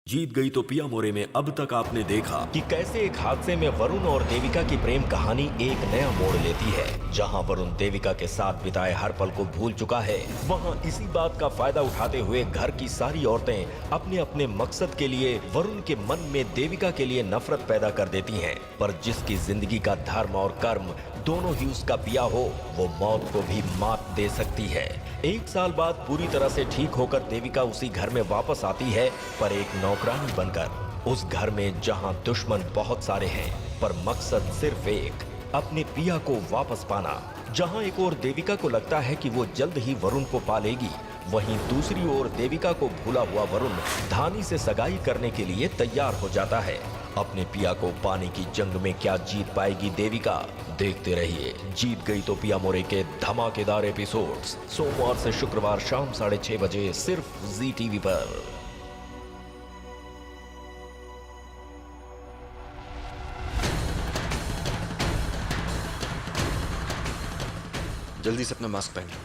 जीत गई तो पिया मोरे में अब तक आपने देखा कि कैसे एक हादसे में वरुण और देविका की प्रेम कहानी एक नया मोड़ लेती है। जहां वरुण देविका के साथ बिताए हर पल को भूल चुका है, वहां इसी बात का फायदा उठाते हुए घर की सारी औरतें अपने अपने मकसद के लिए वरुण के मन में देविका के लिए नफरत पैदा कर देती हैं। पर जिसकी जिंदगी का धर्म और कर्म दोनों ही उसका पिया हो, वो मौत को भी मात दे सकती है। 1 साल बाद पूरी तरह से ठीक होकर देविका उसी घर में वापस आती है, पर एक नौकरानी बनकर। उस घर में जहां दुश्मन बहुत सारे हैं, पर मकसद सिर्फ एक, अपने पिया को वापस पाना। जहां एक ओर देविका को लगता है कि वो जल्द ही वरुण को पालेगी, वहीं दूसरी ओर देविका को भूला हुआ वरुण धानी से सगाई करने के लिए तैयार हो जाता है। अपने पिया को पाने की जंग में क्या जीत पाएगी देविका? देखते रहिए जीत गई तो पिया मोरे के धमाकेदार एपिसोड्स सोमवार से शुक्रवार शाम 6:30 बजे सिर्फ जी टीवी पर। जल्दी से अपना मास्क पहनिए,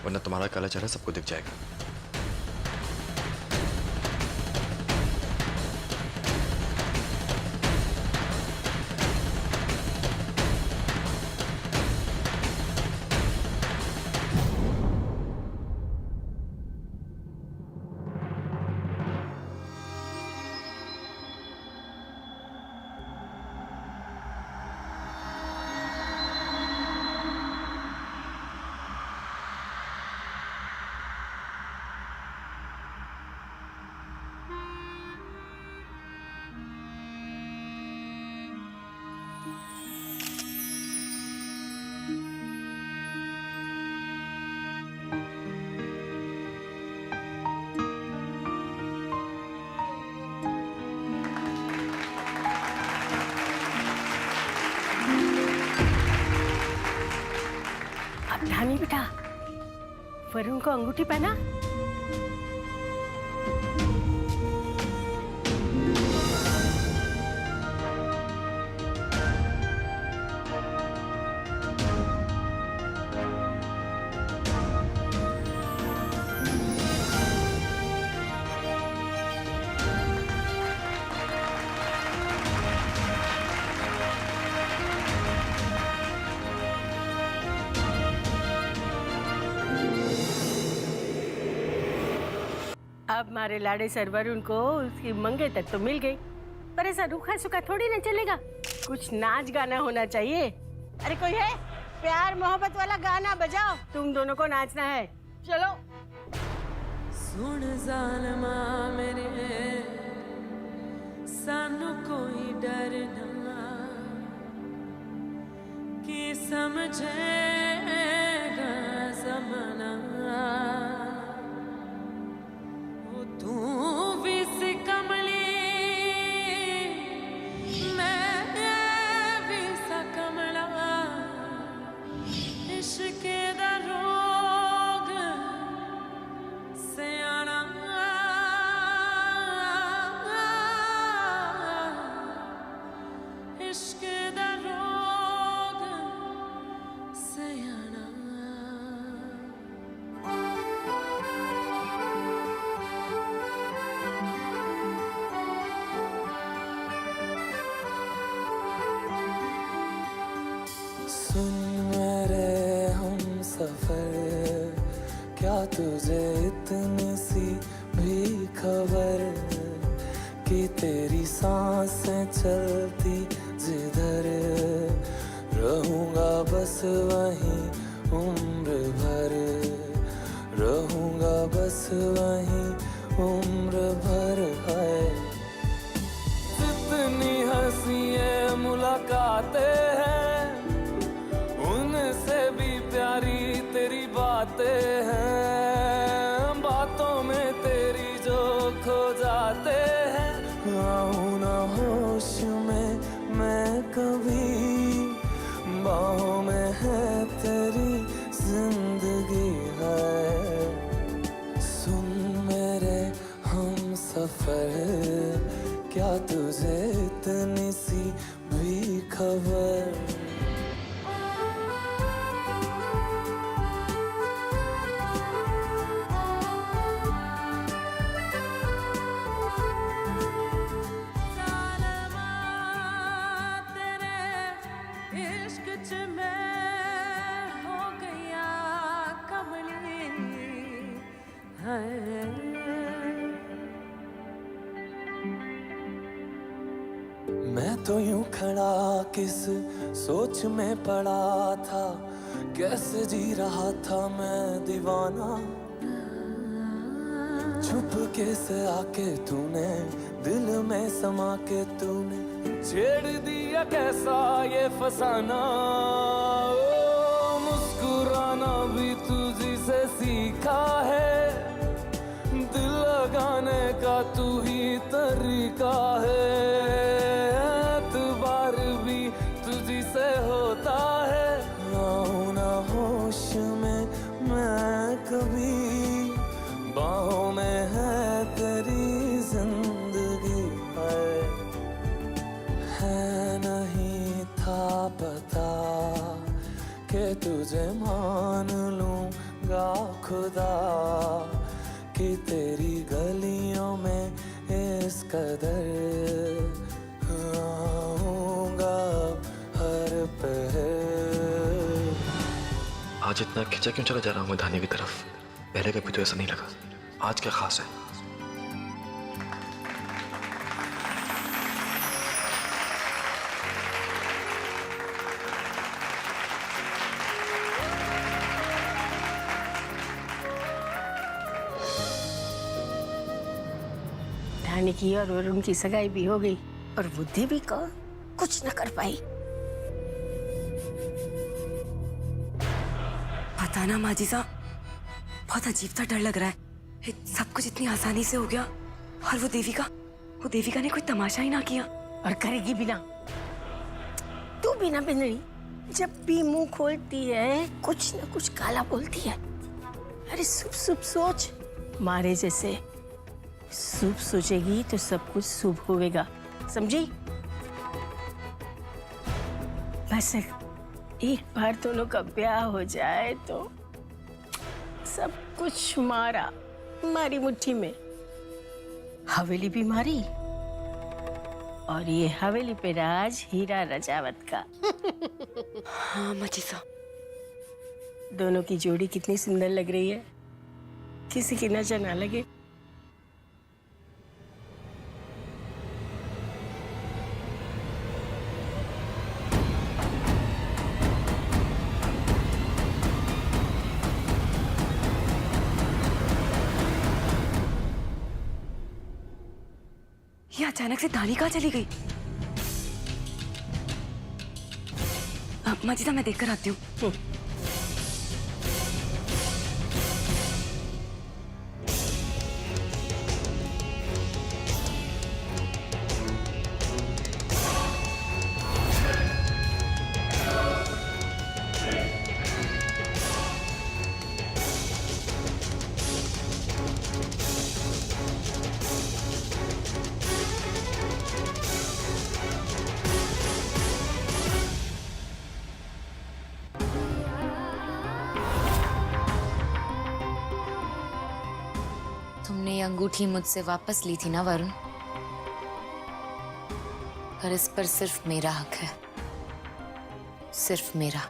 वरना तुम्हारा काला चेहरा सबको दिख जाएगा। धानी बेटा, वरुण को अंगूठी पहना। अब मारे लाड़े सर वरुण को उसकी मंगे तक तो मिल गई, पर ऐसा रूखा सूखा थोड़ी ना चलेगा। कुछ नाच गाना होना चाहिए। अरे कोई है? प्यार मोहब्बत वाला गाना बजाओ, तुम दोनों को नाचना है। चलो। सुन ज़ालिमा मेरे, सानू कोई डर ना, कि समझेगा ज़माना। तू भी सी कमली, मैं भी सा कमला, इश्क दा रोग सियाना। इश्क दा रोग सियाना। सुन मेरे हम सफर, क्या तुझे इतनी सी भी खबर, कि तेरी सांसें चलती जिधर, रहूंगा बस वहीं उम्र भर, रहूंगा बस वहीं उम्र भर। है जितनी हंसियां मुलाकातें हैं, उनसे भी प्यारी तेरी बातें हैं, बातों में तेरी जो खो जाते हैं। आऊं ना होश में मैं कभी, बाहों में है तेरी जिंदगी है। सुन मेरे हम सफर, क्या तुझे इतनी सी भी खबर? तो यूं खड़ा किस सोच में पड़ा था, कैसे जी रहा था मैं दीवाना। छुप के से आके तूने दिल में समा के तूने छेड़ दिया कैसा ये फसाना। ओ मुस्कुराना भी तुझी से सीखा है, दिल लगाने का तू ही तरीका है। एतबार भी तुझी से होता है, आऊं ना होश में मैं कभी, बाहों में है तेरी जिंदगी है नहीं था पता कि तुझे मान लूंगा खुदा, कि तेरी गलियों में इस कदर आऊंगा हर पहर। आज इतना खिंचा क्यों चला जा रहा हूँ मैं धानी की तरफ? पहले कभी तो ऐसा नहीं लगा, आज क्या खास है? धानी की और वरुण की सगाई भी हो गई और वो देविका कुछ न कर पाई। पता ना माजी साहब, बहुत अजीब सा डर लग रहा है। सब कुछ इतनी आसानी से हो गया और वो देविका ने कोई तमाशा ही ना किया। और करेगी भी ना। तू भी ना बिंदरी, जब भी मुंह खोलती है कुछ न कुछ काला बोलती है। अरे शुभ शुभ सोच, मारे जैसे शुभ सोचेगी तो सब कुछ शुभ होगा, समझी? बस एक बार दोनों का ब्याह हो जाए तो सब कुछ मारी मुट्ठी में। हवेली भी मारी और ये हवेली पे राज हीरा रजावत का। हाँ माजी साहब। दोनों की जोड़ी कितनी सुंदर लग रही है, किसी की नजर ना लगे। ये अचानक से धानी कहाँ चली गई? माजी साहब मैं देखकर आती हूँ। तुमने ये अंगूठी मुझसे वापस ली थी ना वरुण, पर इस पर सिर्फ मेरा हक है, सिर्फ मेरा।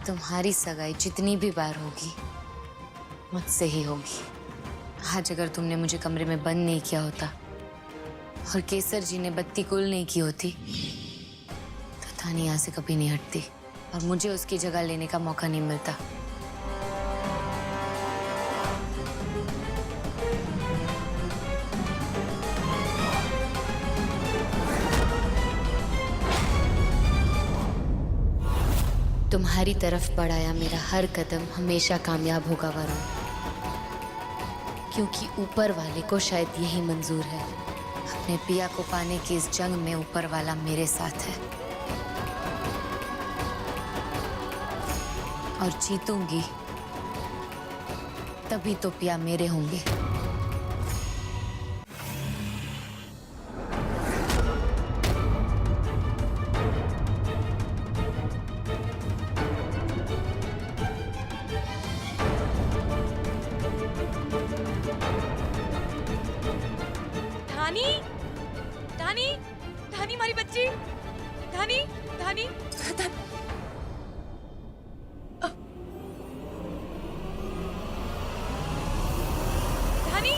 तुम्हारी सगाई जितनी भी बार होगी मुझसे ही होगी। आज अगर तुमने मुझे कमरे में बंद नहीं किया होता और केसर जी ने बत्ती कुल नहीं की होती तो धानी यहाँ से कभी नहीं हटती और मुझे उसकी जगह लेने का मौका नहीं मिलता। तुम्हारी तरफ बढ़ाया मेरा हर कदम हमेशा कामयाब होगा वरुण, क्योंकि ऊपर वाले को शायद यही मंजूर है। अपने पिया को पाने की इस जंग में ऊपर वाला मेरे साथ है और जीतूंगी तभी तो पिया मेरे होंगे। धानी हमारी बच्ची, धानी धानी धानी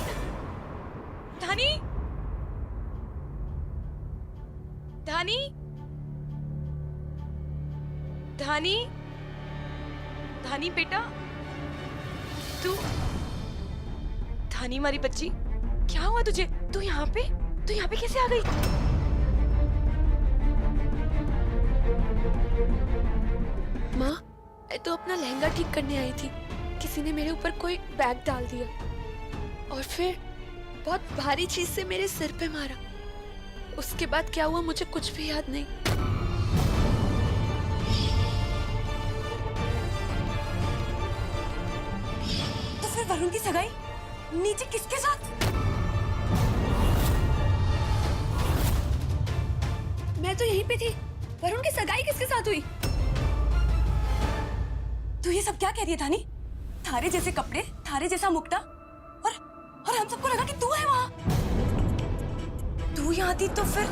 धानी धानी, धानी बेटा, तू, धानी हमारी बच्ची, क्या हुआ तुझे? तू यहाँ पे कैसे आ गई? माँ, मैं तो अपना लहंगा ठीक करने आई थी। किसी ने मेरे ऊपर कोई बैग डाल दिया और फिर बहुत भारी चीज से मेरे सिर पे मारा। उसके बाद क्या हुआ मुझे कुछ भी याद नहीं। तो फिर वरुण की सगाई नीचे किसके साथ? मैं तो यहीं पे थी। वरुण की सगाई किसके साथ हुई? तू ये सब क्या कह रही है धानी? थारे जैसे कपड़े, थारे जैसा मुक्ता, और हम सबको लगा कि तू है वहां। तू यहाँ थी तो फिर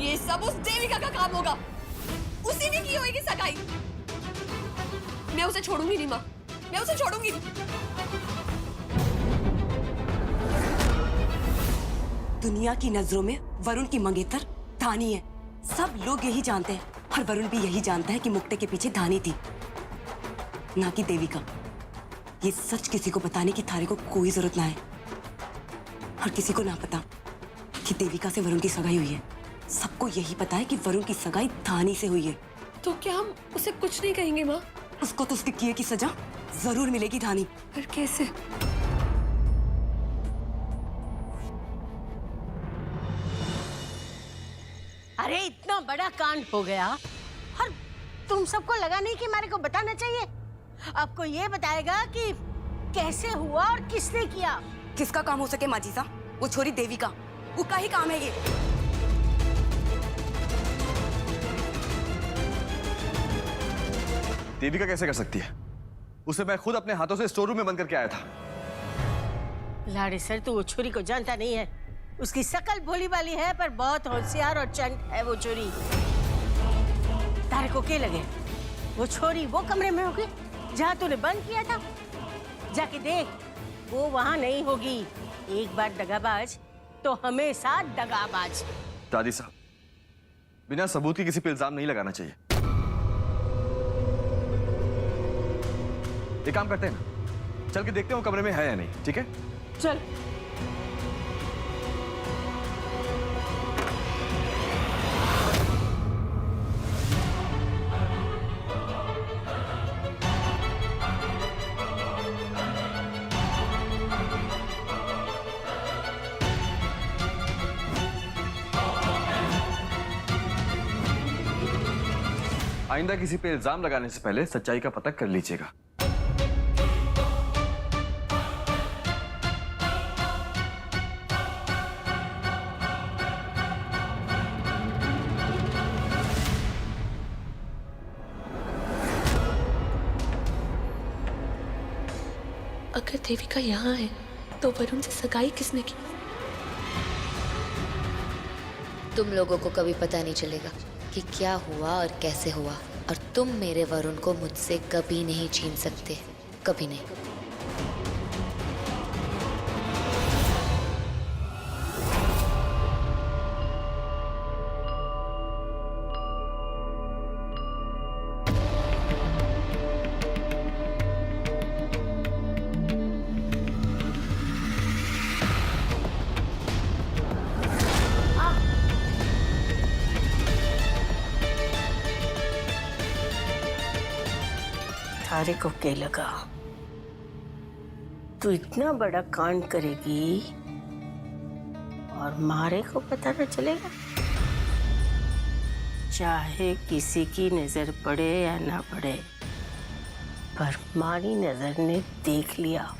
ये सब उस देविका का काम होगा। उसी ने की होगी सगाई। मैं उसे छोड़ूंगी नहीं माँ, मैं उसे छोड़ूंगी नहीं। दुनिया की नजरों में वरुण की मंगेतर धानी है। सब लोग यही जानते हैं और वरुण भी यही जानता है कि मुक्ते के पीछे धानी थी, ना कि देविका। ये सच किसी को बताने की थारे को कोई जरूरत ना है, और किसी को ना पता कि देविका से वरुण की सगाई हुई है। सबको यही पता है कि वरुण की सगाई धानी से हुई है। तो क्या हम उसे कुछ नहीं कहेंगे माँ? उसको तो उसके किए की सजा जरूर मिलेगी धानी। पर कैसे? अरे इतना बड़ा कांड हो गया और तुम सबको लगा नहीं कि हमारे को बताना चाहिए? आपको ये बताएगा कि कैसे हुआ और किसने किया। किसका काम हो सके माजीसा? वो छोरी देविका, वो का ही काम है ये। देविका कैसे कर सकती है? उसे मैं खुद अपने हाथों से स्टोर रूम में बंद करके आया था। लाड़े सर, तू वो छोरी को जानता नहीं है। उसकी शकल भोली भाली है पर बहुत होशियार और चंट है वो छोरी। तारे को क्या लगे वो छोरी वो कमरे में होगी जहाँ तूने बंद किया था? जाके देख, वो वहाँ नहीं होगी। एक बार दगाबाज तो हमेशा दगाबाज। दादी साहब, बिना सबूत के किसी पे इल्जाम नहीं लगाना चाहिए। एक काम करते हैं ना, चल के देखते हैं वो कमरे में है या नहीं। ठीक है, चल। आइंदा किसी पे इल्जाम लगाने से पहले सच्चाई का पता कर लीजिएगा। अगर देविका यहाँ है तो वरुण से सगाई किसने की? तुम लोगों को कभी पता नहीं चलेगा कि क्या हुआ और कैसे हुआ, और तुम मेरे वरुण को मुझसे कभी नहीं छीन सकते, कभी नहीं। थारे को क्या लगा तू इतना बड़ा कांड करेगी और मारे को पता न चलेगा? चाहे किसी की नजर पड़े या ना पड़े, पर मारी नजर ने देख लिया।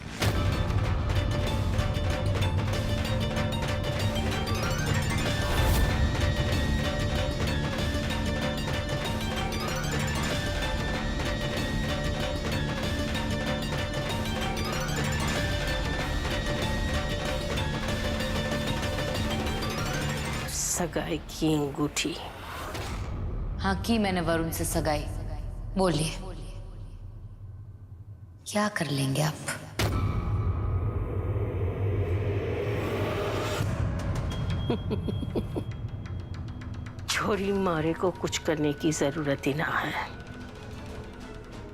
सगाई की अंगूठी। हाँ, की मैंने वरुण से सगाई। बोलिए, क्या कर लेंगे आप? छोरी मारे को कुछ करने की जरूरत ही ना है,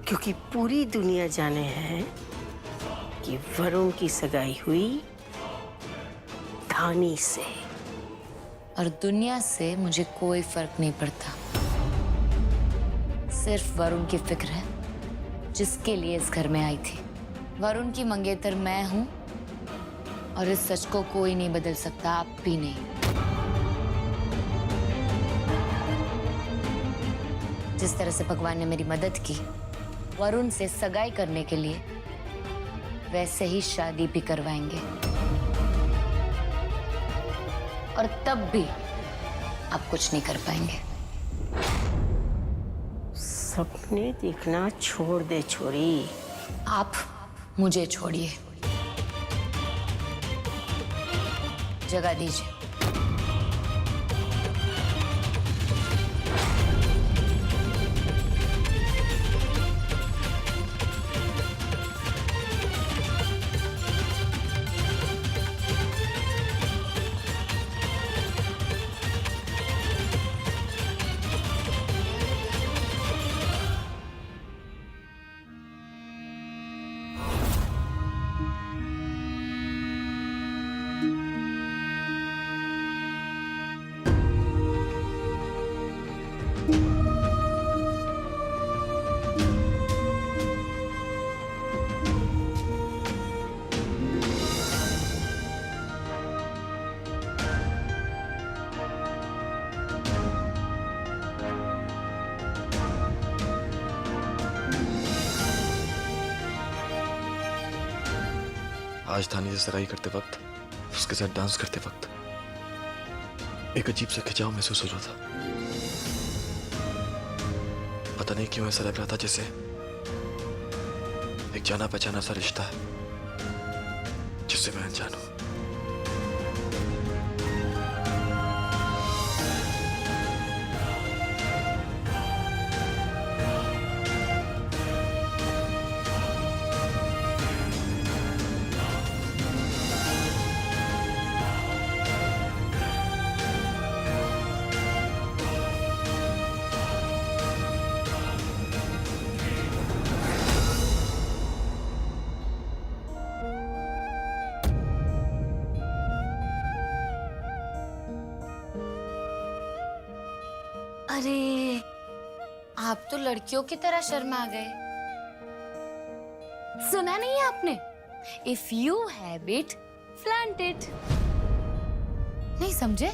क्योंकि पूरी दुनिया जाने है कि वरुण की सगाई हुई धानी से। और दुनिया से मुझे कोई फर्क नहीं पड़ता। सिर्फ वरुण की फिक्र है, जिसके लिए इस घर में आई थी। वरुण की मंगेतर मैं हूं और इस सच को कोई नहीं बदल सकता, आप भी नहीं। जिस तरह से भगवान ने मेरी मदद की वरुण से सगाई करने के लिए, वैसे ही शादी भी करवाएंगे। और तब भी आप कुछ नहीं कर पाएंगे। सपने देखना छोड़ दे छोरी। आप मुझे छोड़िए, जगह दीजिए। आज धानी से सगाई करते वक्त, उसके साथ डांस करते वक्त एक अजीब सा खिंचाव महसूस हो रहा था। पता नहीं क्यों ऐसा लग रहा था जैसे एक जाना पहचाना सा रिश्ता है जिससे मैं अनजान हूं। अरे, आप तो लड़कियों की तरह शर्मा गए। सुना नहीं है आपने? If you have it, flaunt it. नहीं समझे?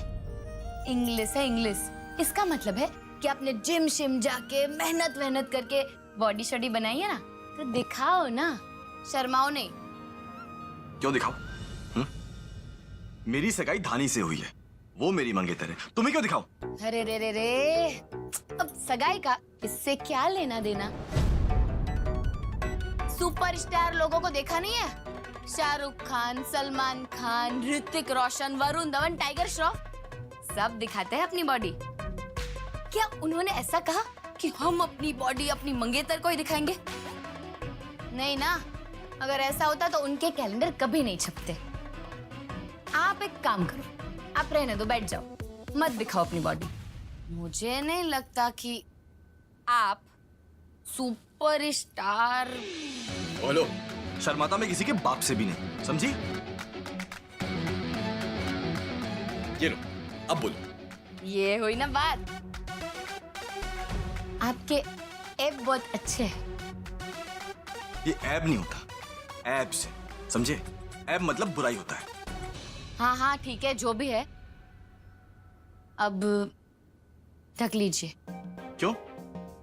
इंग्लिश है इंग्लिश। इसका मतलब है कि आपने जिम शिम जाके मेहनत करके बॉडी शॉडी बनाई है ना, तो दिखाओ ना, शर्माओ नहीं। क्यों दिखाओ? मेरी सगाई धानी से हुई है, वो मेरी मंगेतर है, तुम्हें क्यों दिखाओ? अरे रे रे रे, अब सगाई का इससे क्या लेना देना? सुपरस्टार लोगों को देखा नहीं है? शाहरुख खान, सलमान खान, ऋतिक रोशन, वरुण धवन, टाइगर श्रॉफ, सब दिखाते हैं अपनी बॉडी। क्या उन्होंने ऐसा कहा कि हम अपनी बॉडी अपनी मंगेतर को ही दिखाएंगे? नहीं ना। अगर ऐसा होता तो उनके कैलेंडर कभी नहीं छपते। आप एक काम करो, आप रहने दो, बैठ जाओ, मत दिखाओ अपनी बॉडी। मुझे नहीं लगता कि आप सुपरस्टार। बोलो, शर्माता मैं किसी के बाप से भी नहीं, समझी? ये लो, अब बोलो। ये हुई ना बात। आपके ऐब बहुत अच्छे हैं। ये ऐब नहीं होता, ऐब से, समझे? ऐब मतलब बुराई होता है। हाँ हाँ ठीक है, जो भी है। अब ढक लीजिए। क्यों?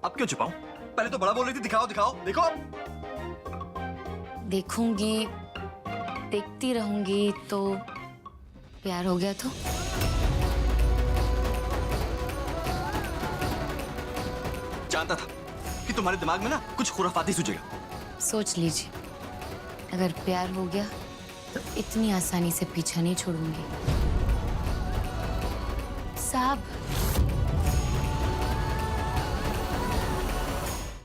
अब क्यों छुपाऊं? पहले तो बड़ा बोल रही थी, दिखाओ दिखाओ, देखो। देखूंगी, देखती रहूंगी तो प्यार हो गया तो? जानता था कि तुम्हारे दिमाग में ना कुछ खुराफाती सूझेगा। सोच लीजिए, अगर प्यार हो गया तो इतनी आसानी से पीछा नहीं छोड़ूंगी। साहब,